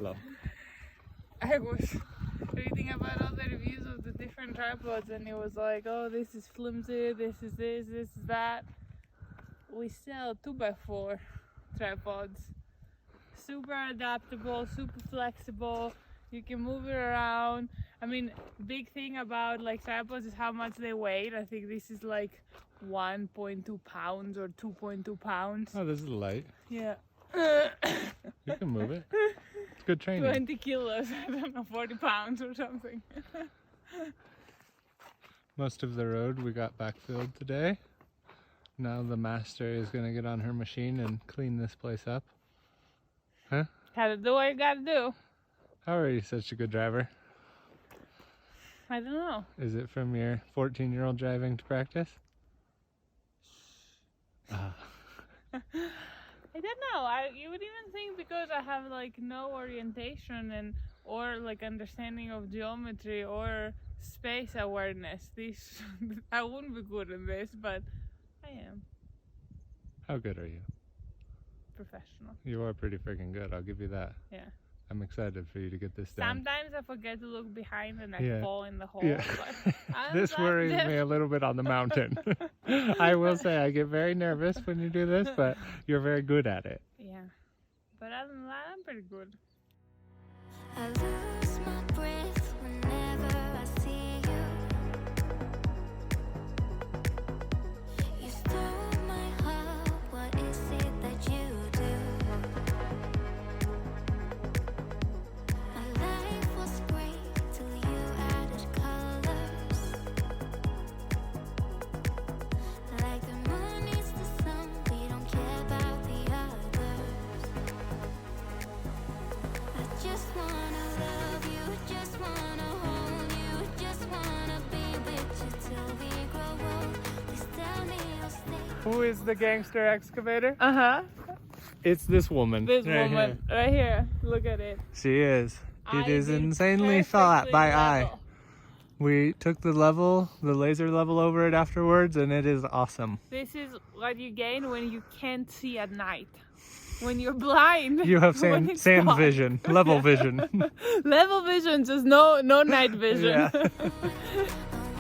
Hello. I was reading about all the reviews of the different tripods, and it was like, oh, this is flimsy, this is that. We sell 2x4 tripods. Super adaptable, super flexible. You can move it around. I mean, big thing about like tripods is how much they weigh. I think this is like 1.2 pounds or 2.2 pounds. Oh, this is light. Yeah. You can move it. It's good training. 20 kilos, I don't know, 40 pounds or something. Most of the road we got backfilled today. Now the master is going to get on her machine and clean this place up. Huh? Gotta do what you gotta do. How are you such a good driver? I don't know. Is it from your 14-year-old driving to practice? I don't know. You would even think because I have like no orientation and or like understanding of geometry or space awareness, this I wouldn't be good in this, but I am. How good are you? Professional. You are pretty freaking good, I'll give you that. Yeah. I'm excited for you to get this done. Sometimes I forget to look behind and I fall in the hole. Yeah. But This worries me a little bit on the mountain. I will say I get very nervous when you do this, but you're very good at it. Yeah. But other than that, I'm pretty good. I lose my breath whenever I see you. You stole my heart, what is it that you do? My life was great till you added colors. Like the moon needs the sun, we don't care about the others. I just wanna love you, just wanna hold you, just wanna be with you till we grow old. Please tell me you'll stay. Who is the gangster excavator? Uh-huh. It's this woman. This right woman right here. Look at it. Here. She is. It is I did insanely flat perfectly by eye. level. We took the laser level over it afterwards, and it is awesome. This is what you gain when you can't see at night. When you're blind. You have when sand it's dark. vision, level vision. Level vision, just no night vision. Yeah. I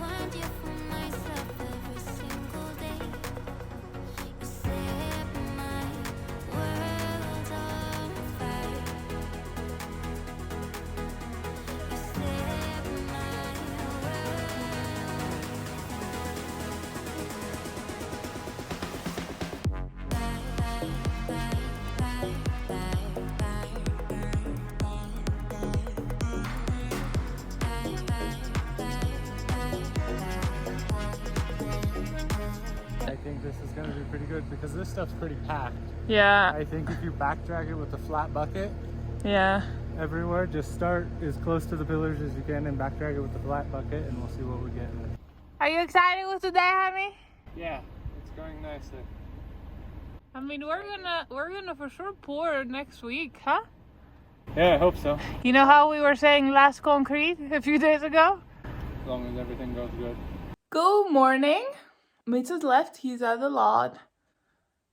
want you for myself every single day. You set my world on fire. You set my I think this is going to be pretty good because this stuff's pretty packed. Yeah, I think if you back drag it with a flat bucket yeah. everywhere, just start as close to the pillars as you can and back drag it with the flat bucket, and we'll see what we get. Are you excited with today, honey? Yeah, it's going nicely. I mean, we're gonna for sure pour next week, huh? Yeah, I hope so. You know how we were saying last concrete a few days ago? As long as everything goes good. Good morning. Mitch has left. He's at the lot.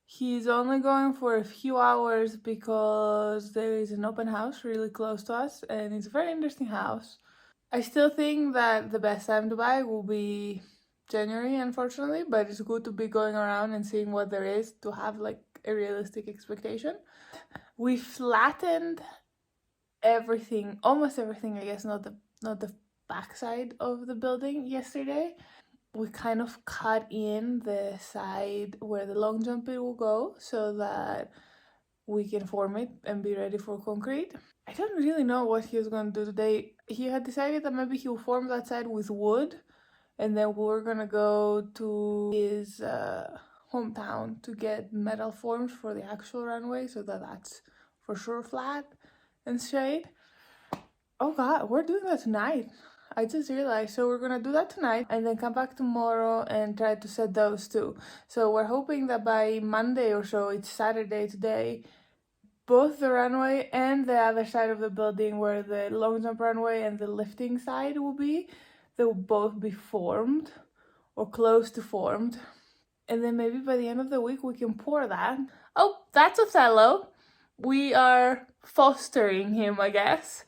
He's only going for a few hours because there is an open house really close to us, and it's a very interesting house. I still think that the best time to buy will be January, unfortunately, but it's good to be going around and seeing what there is to have like a realistic expectation. We flattened everything, almost everything, I guess, not the backside of the building yesterday. We kind of cut in the side where the long jump pit will go so that we can form it and be ready for concrete. I don't really know what he was going to do today. He had decided that maybe he'll form that side with wood, and then we're going to go to his hometown to get metal forms for the actual runway so that that's for sure flat and straight. Oh God, we're doing that tonight. I just realized. So we're gonna do that tonight and then come back tomorrow and try to set those too. So we're hoping that by Monday or so, it's Saturday today, both the runway and the other side of the building where the long jump runway and the lifting side will be, they will both be formed or close to formed. And then maybe by the end of the week we can pour that. Oh, that's Othello. We are fostering him, I guess.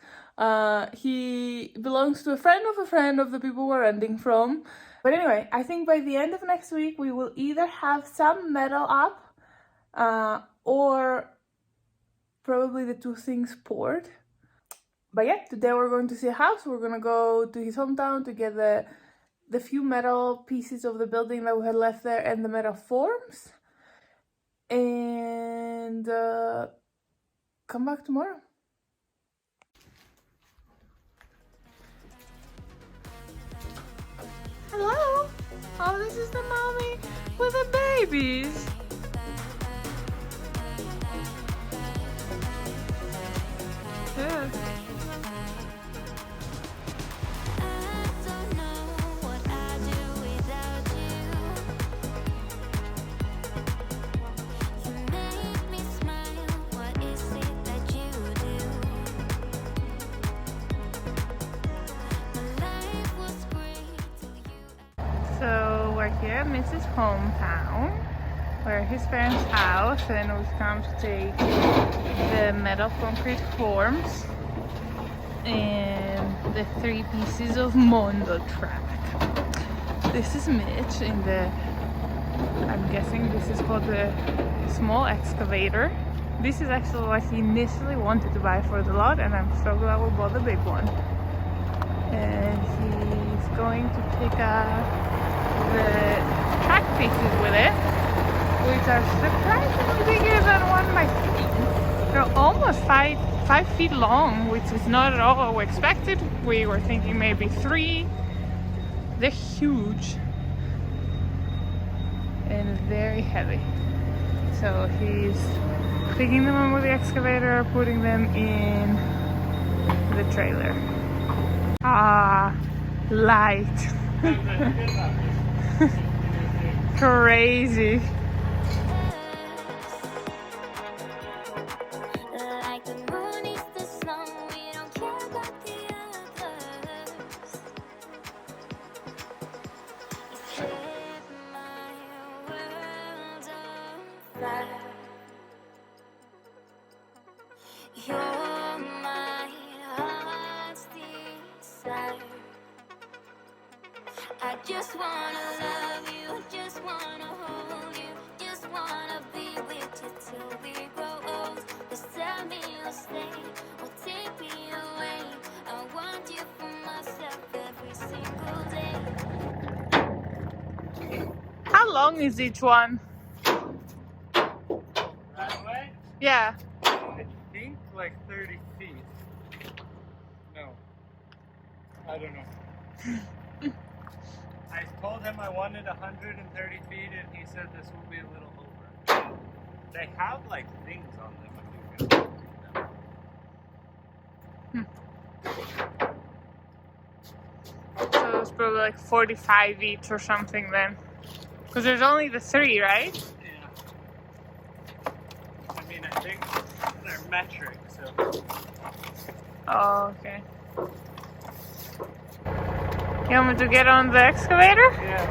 He belongs to a friend of the people we're renting from. But anyway, I think by the end of next week we will either have some metal up or probably the two things poured. But yeah, today we're going to see a house. We're gonna go to his hometown to get the few metal pieces of the building that we had left there and the metal forms. And come back tomorrow. Hello? Oh, this is the mommy with the babies. Yeah. I don't know what I'd do without you. You make me smile. What is it that you do? My life was great till you. So we're here at Mitch's hometown. We're at his parents' house and we've come to take the metal concrete forms and the 3 pieces of Mondo track. This is Mitch in the, I'm guessing this is called the small excavator. This is actually what he initially wanted to buy for the lot, and I'm so glad we bought the big one. And he's going to pick up the track pieces with it, which are surprisingly bigger than one of my feet. They're almost 5 feet long, which is not at all what we expected. We were thinking maybe 3. They're huge and very heavy. So he's picking them up with the excavator, putting them in the trailer. Ah, light. Crazy. Like the moon is the sun, we don't care about the others. You set my world on fire. You're my heart's desire. I just wanna love you, just wanna hold you, just wanna be with you till we grow old. Just tell me you'll stay or take me away. I want you for myself every single day. How long is each one? Runway? Yeah. I think like 30 feet. No. I don't know. I told him I wanted 130 feet and he said this will be a little over. They have like things on them if you can read them. So it's probably like 45 each or something then. Because there's only the 3, right? Yeah. I mean, I think they're metric, so. Oh, okay. You want me to get on the excavator? Yeah.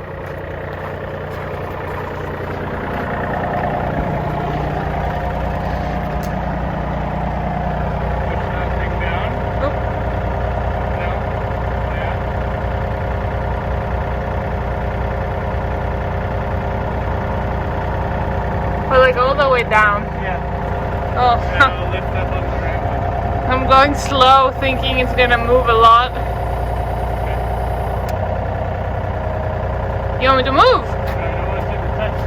Push that thing down. Oop. No. Yeah. Or like all the way down. Yeah. Oh, Yeah, I'll lift up on the ramp. I'm going slow thinking it's gonna move a lot. You want me to move? I don't want you to touch.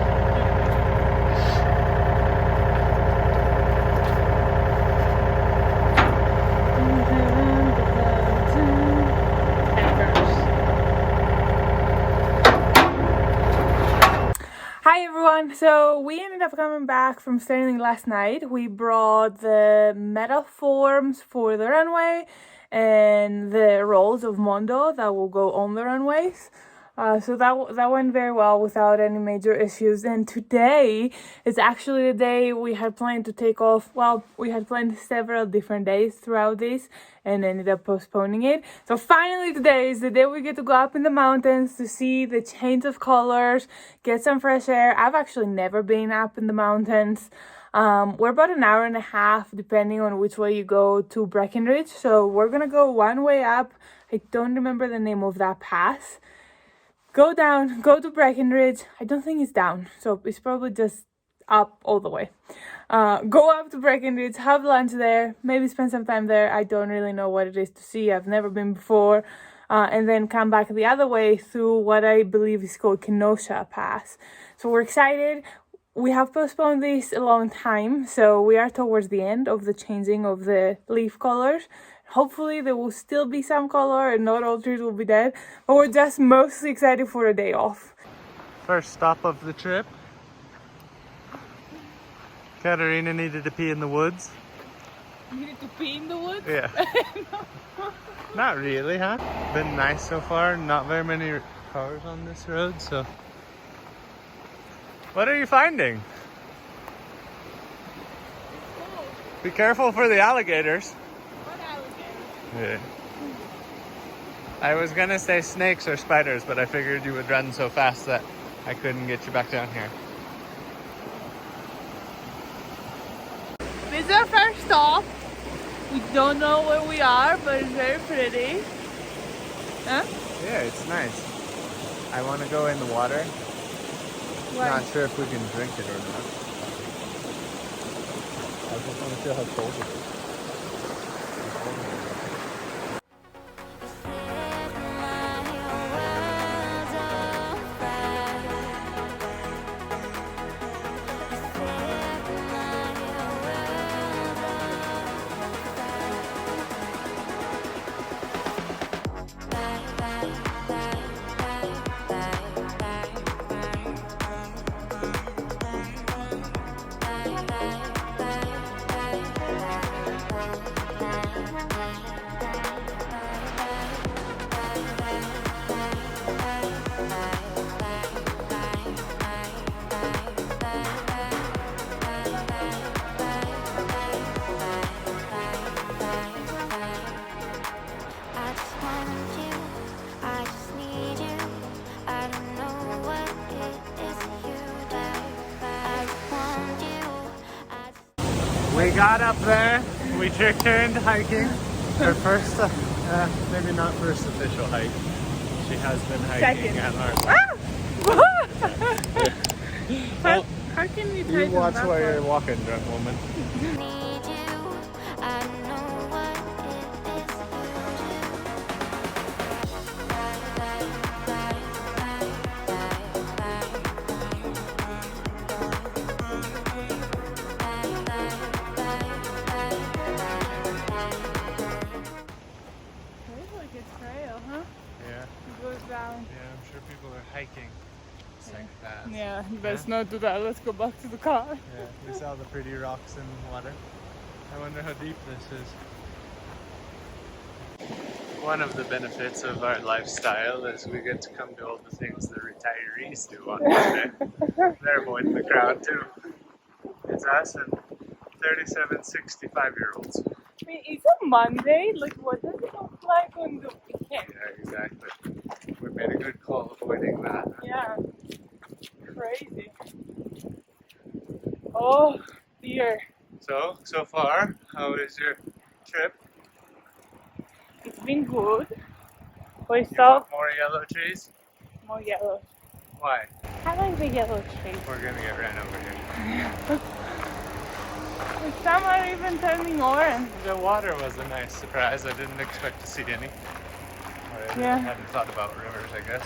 Hi everyone, so we ended up coming back from Sterling last night. We brought the metal forms for the runway and the rolls of Mondo that will go on the runways. So that went very well without any major issues. And today is actually the day we had planned to take off. Well, we had planned several different days throughout this and ended up postponing it. So finally today is the day we get to go up in the mountains to see the change of colors, get some fresh air. I've actually never been up in the mountains. We're about an hour and a half, depending on which way you go, to Breckenridge. So we're gonna go one way up. I don't remember the name of that pass. Go down, go to Breckenridge. I don't think it's down, so it's probably just up all the way. Go up to Breckenridge, have lunch there, maybe spend some time there. I don't really know what it is to see. I've never been before. And then come back the other way through what I believe is called Kenosha Pass. So we're excited. We have postponed this a long time, so we are towards the end of the changing of the leaf colors. Hopefully there will still be some color and not all trees will be dead, but we're just mostly excited for a day off. First stop of the trip. Katerina needed to pee in the woods. You need to pee in the woods? Yeah. Not really, huh? Been nice so far. Not very many cars on this road, so. What are you finding? Cool. Be careful for the alligators. What alligators? Yeah. I was gonna say snakes or spiders, but I figured you would run so fast that I couldn't get you back down here. This is our first stop. We don't know where we are, but it's very pretty. Huh? Yeah, it's nice. I want to go in the water. Why? Not sure if we can drink it or not. I just want to feel how cold it is. We got up there, we turned hiking. Her first, maybe not first official hike. She has been hiking Second. at our. How can we You watch while you're walking, drunk woman. Need you. I know what it is Looks like a trail, huh? Yeah, It goes down. yeah, I'm sure people are hiking. It's like that. Yeah, let's not do that. Let's go back to the car. Yeah, we saw the pretty rocks in the water. I wonder how deep this is. One of the benefits of our lifestyle is we get to come to all the things the retirees do on Monday. They're avoiding the crowd too. It's us and 37 65-year-olds. I mean, it's a Monday. Like, what does it look like on the weekend? Yeah, exactly. We made a good call avoiding that. Yeah. Crazy. Oh, dear. So far, how is your trip? It's been good. We You saw want more yellow trees? more yellow. Why? I like the yellow trees. We're gonna get ran over here. Some are even turning orange. The water was a nice surprise. I didn't expect to see any. I Yeah. hadn't thought about rivers, I guess.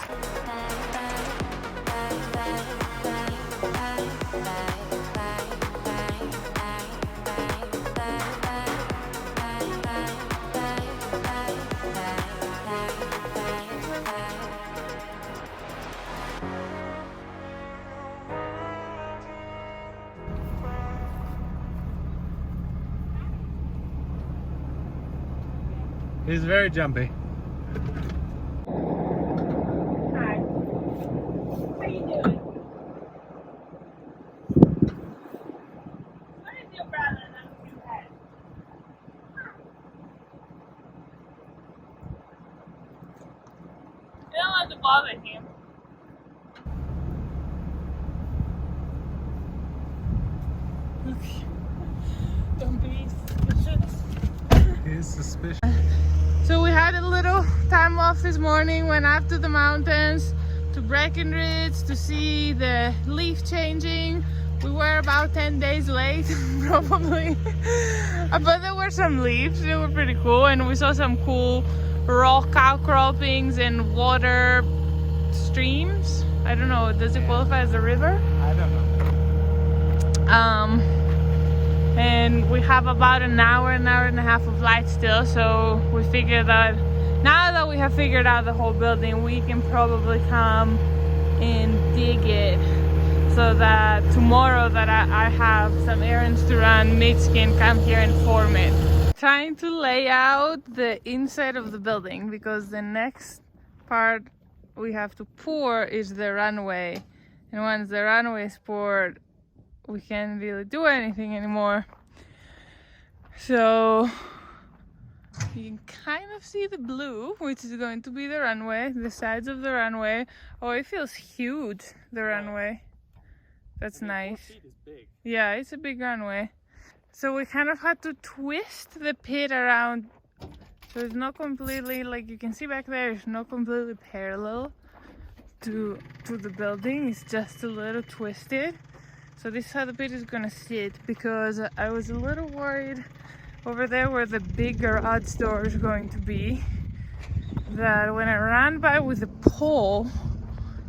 He's very jumpy. Hi. How you doing? What is your brother not too bad? You don't want to bother him. Okay. He's suspicious. So we had a little time off this morning, went up to the mountains to Breckenridge to see the leaf changing. We were about 10 days late, probably, but there were some leaves. They were pretty cool, and we saw some cool rock outcroppings and water streams. I don't know, does it qualify as a river? I don't know. And we have about an hour and a half of light still, so we figured that now that we have figured out the whole building, we can probably come and dig it, so that tomorrow that I have some errands to run, Mitch can come here and form it. Trying to lay out the inside of the building, because the next part we have to pour is the runway, and once the runway is poured, we can't really do anything anymore. So you can kind of see the blue, which is going to be the runway, the sides of the runway. Oh, it feels huge, the runway. That's nice. 4 feet is big. Yeah, it's a big runway. So we kind of had to twist the pit around, so it's not completely, like you can see back there, it's not completely parallel to the building. It's just a little twisted. So this is how the pit is gonna sit, because I was a little worried over there where the big garage door is going to be, that when I ran by with the pole,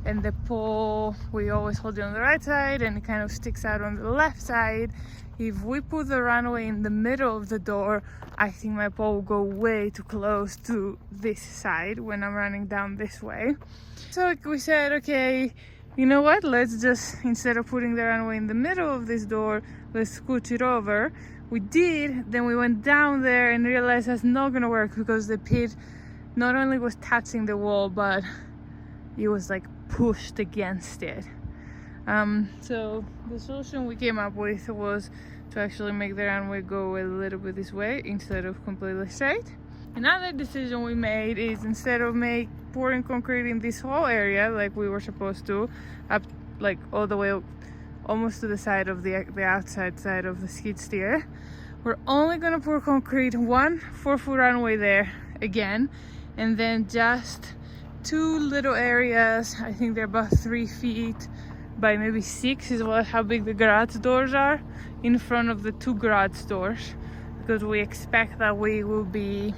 and the pole, we always hold it on the right side and it kind of sticks out on the left side. If we put the runway in the middle of the door, I think my pole will go way too close to this side when I'm running down this way. So we said, okay, you know what, let's just, instead of putting the runway in the middle of this door, let's scooch it over. We did, then we went down there and realized that's not gonna work, because the pit not only was touching the wall, but it was like pushed against it. So the solution we came up with was to actually make the runway go a little bit this way instead of completely straight. Another decision we made is, instead of pouring concrete in this whole area like we were supposed to, up like all the way almost to the side of the outside side of the skid steer, we're only gonna pour concrete 1 4-foot runway there again, and then just 2 little areas. I think they're about 3 feet by maybe 6 is how big the garage doors are, in front of the 2 garage doors, because we expect that we will be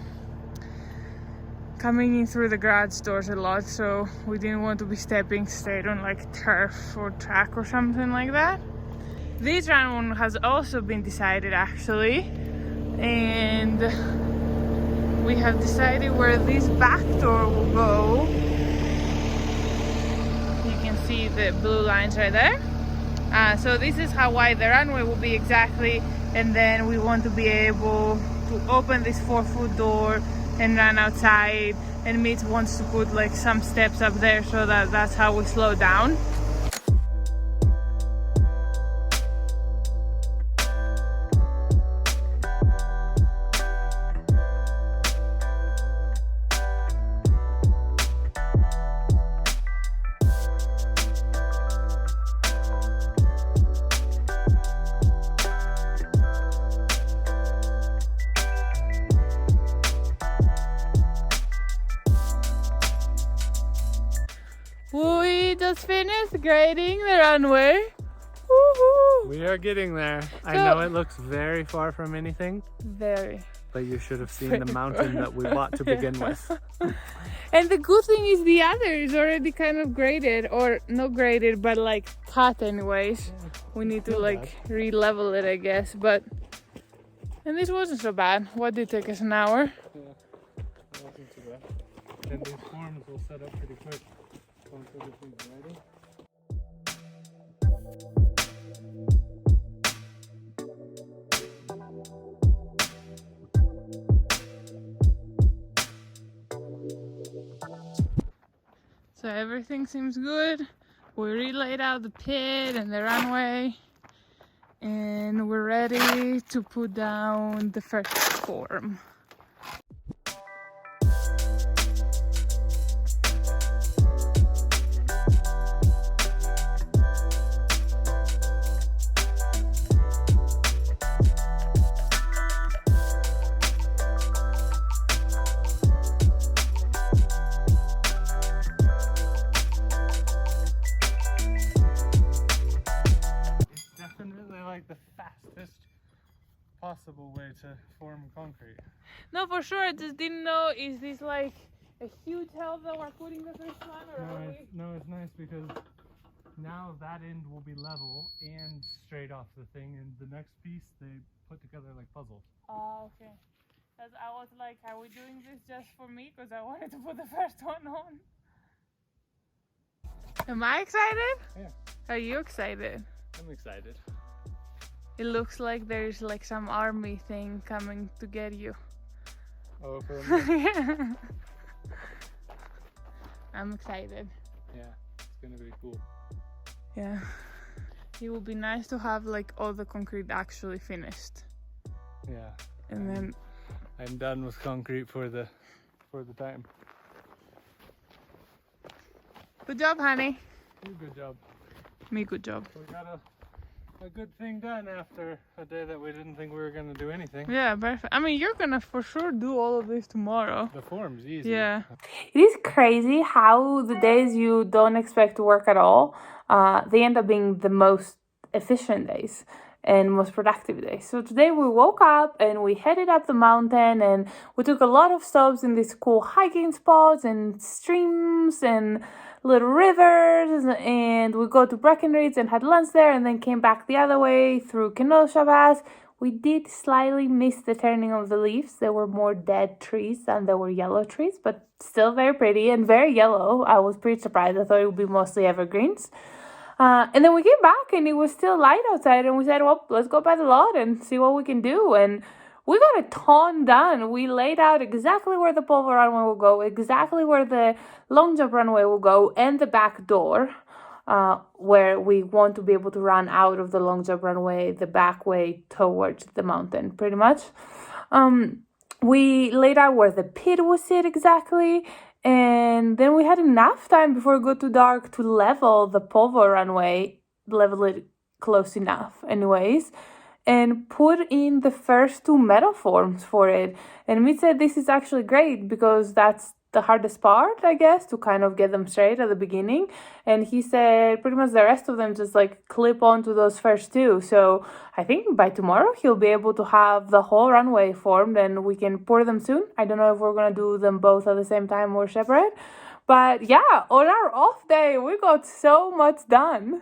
coming in through the garage doors a lot, so we didn't want to be stepping straight on like turf or track or something like that. This round has also been decided actually, and we have decided where this back door will go. You can see the blue lines right there. So this is how wide the runway will be exactly, and then we want to be able to open this 4-foot door and run outside, and Mitch wants to put like some steps up there, so that's how we slow down. We just finished grading the runway. Woohoo! We are getting there. I know it looks very far from anything. Very. But you should have seen the mountain that we bought to begin with. And the good thing is the other is already kind of graded, or not graded, but like cut anyways. Yeah, we need to like re-level it, I guess. But, and this wasn't so bad. What did it take us, an hour? Yeah, it wasn't too bad. And these forms will set up pretty quick. Once everything's ready. So everything seems good. We re-laid out the pit and the runway, and we're ready to put down the first form. to form concrete. No, for sure. I just didn't know. Is this like a huge help that we're putting the first one, or are we? No, it's nice because now that end will be level and straight off the thing, and the next piece they put together like puzzles. Oh, okay. Because I was like, are we doing this just for me? Because I wanted to put the first one on. Am I excited? Yeah. Are you excited? I'm excited. It looks like there's like some army thing coming to get you. Oh, for me? Yeah. I'm excited. Yeah, it's gonna be cool. Yeah. It would be nice to have like all the concrete actually finished. Yeah. And then I'm done with concrete for the time. good job, honey. You good job. Me good job. We got a good thing done after a day that we didn't think we were gonna do anything. Yeah, perfect. I mean, you're gonna for sure do all of this tomorrow. The form's easy. Yeah. It is crazy how the days you don't expect to work at all, they end up being the most efficient days and most productive days. So today we woke up and we headed up the mountain and we took a lot of stops in these cool hiking spots and streams and little rivers, and we go to Breckenridge and had lunch there and then came back the other way through Kenosha Pass. We did slightly miss the turning of the leaves. There were more dead trees than there were yellow trees, but still very pretty and very yellow. I was pretty surprised. I thought it would be mostly evergreens. And then we came back and it was still light outside and we said, well, let's go by the lot and see what we can do. And we got a ton done. We laid out exactly where the pole runway will go, exactly where the long jump runway will go, and the back door, where we want to be able to run out of the long jump runway the back way towards the mountain, pretty much. We laid out where the pit will sit exactly, and then we had enough time before it got too dark to level the pole runway, level it close enough anyways, and put in the first two metal forms for it. And Mitch said this is actually great because that's the hardest part, I guess, to kind of get them straight at the beginning. And he said pretty much the rest of them just like clip onto those first two. So I think by tomorrow he'll be able to have the whole runway formed and we can pour them soon. I don't know if we're gonna do them both at the same time or separate. But yeah, on our off day, we got so much done.